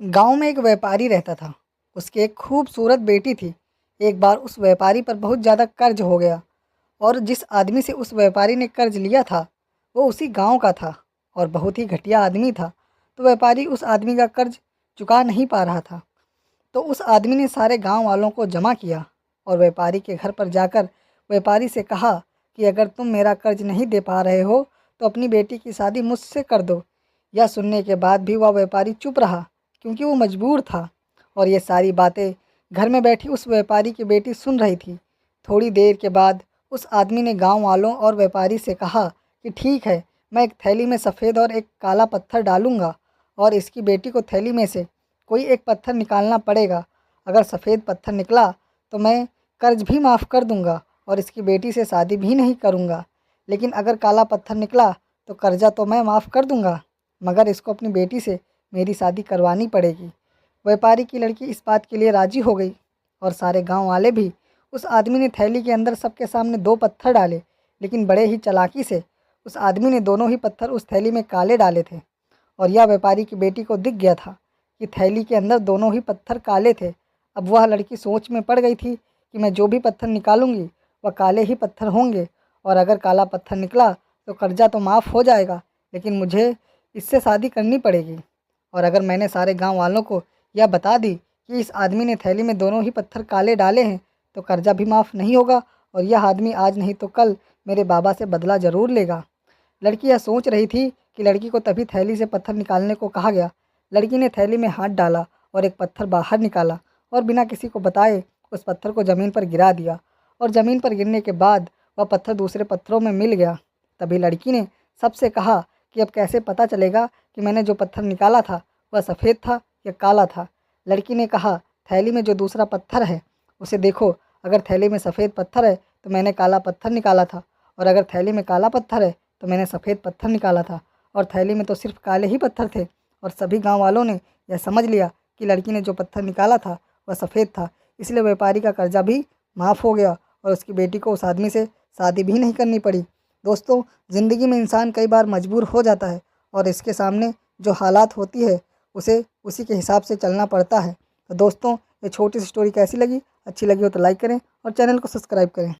गांव में एक व्यापारी रहता था। उसकी एक खूबसूरत बेटी थी। एक बार उस व्यापारी पर बहुत ज़्यादा कर्ज हो गया और जिस आदमी से उस व्यापारी ने कर्ज लिया था वो उसी गांव का था और बहुत ही घटिया आदमी था। तो व्यापारी उस आदमी का कर्ज चुका नहीं पा रहा था। तो उस आदमी ने सारे गांव वालों को जमा किया और व्यापारी के घर पर जाकर व्यापारी से कहा कि अगर तुम मेरा कर्ज नहीं दे पा रहे हो तो अपनी बेटी की शादी मुझसे कर दो। यह सुनने के बाद भी वह व्यापारी चुप रहा क्योंकि वो मजबूर था। और ये सारी बातें घर में बैठी उस व्यापारी की बेटी सुन रही थी। थोड़ी देर के बाद उस आदमी ने गांव वालों और व्यापारी से कहा कि ठीक है, मैं एक थैली में सफ़ेद और एक काला पत्थर डालूंगा और इसकी बेटी को थैली में से कोई एक पत्थर निकालना पड़ेगा। अगर सफ़ेद पत्थर निकला तो मैं कर्ज भी माफ़ कर दूंगा और इसकी बेटी से शादी भी नहीं करूंगा। लेकिन अगर काला पत्थर निकला तो कर्जा तो मैं माफ़ कर दूंगा, मगर इसको अपनी बेटी से मेरी शादी करवानी पड़ेगी। व्यापारी की लड़की इस बात के लिए राज़ी हो गई और सारे गांव वाले भी। उस आदमी ने थैली के अंदर सबके सामने 2 पत्थर डाले, लेकिन बड़े ही चालाकी से उस आदमी ने दोनों ही पत्थर उस थैली में काले डाले थे। और यह व्यापारी की बेटी को दिख गया था कि थैली के अंदर दोनों ही पत्थर काले थे। अब वह लड़की सोच में पड़ गई थी कि मैं जो भी पत्थर निकालूंगी वह काले ही पत्थर होंगे और अगर काला पत्थर निकला तो कर्जा तो माफ़ हो जाएगा, लेकिन मुझे इससे शादी करनी पड़ेगी। और अगर मैंने सारे गांव वालों को यह बता दी कि इस आदमी ने थैली में दोनों ही पत्थर काले डाले हैं तो कर्जा भी माफ़ नहीं होगा और यह आदमी आज नहीं तो कल मेरे बाबा से बदला ज़रूर लेगा। लड़की यह सोच रही थी कि लड़की को तभी थैली से पत्थर निकालने को कहा गया। लड़की ने थैली में हाथ डाला और एक पत्थर बाहर निकाला और बिना किसी को बताए उस पत्थर को ज़मीन पर गिरा दिया। और ज़मीन पर गिरने के बाद वह पत्थर दूसरे पत्थरों में मिल गया। तभी लड़की ने सबसे कहा कि अब कैसे पता चलेगा कि मैंने जो पत्थर निकाला था वह सफ़ेद था या काला था। लड़की ने कहा, थैली में जो दूसरा पत्थर है उसे देखो। अगर थैली में सफ़ेद पत्थर है तो मैंने काला पत्थर निकाला था, और अगर थैली में काला पत्थर है तो मैंने सफ़ेद पत्थर निकाला था। और थैली में तो सिर्फ काले ही पत्थर थे। और सभी गांव वालों ने यह समझ लिया कि लड़की ने जो पत्थर निकाला था वह सफ़ेद था। इसलिए व्यापारी का कर्जा भी माफ़ हो गया और उसकी बेटी को उस आदमी से शादी भी नहीं करनी पड़ी। दोस्तों, ज़िंदगी में इंसान कई बार मजबूर हो जाता है और इसके सामने जो हालात होती है उसे उसी के हिसाब से चलना पड़ता है। तो दोस्तों, ये छोटी सी स्टोरी कैसी लगी? अच्छी लगी हो तो लाइक करें और चैनल को सब्सक्राइब करें।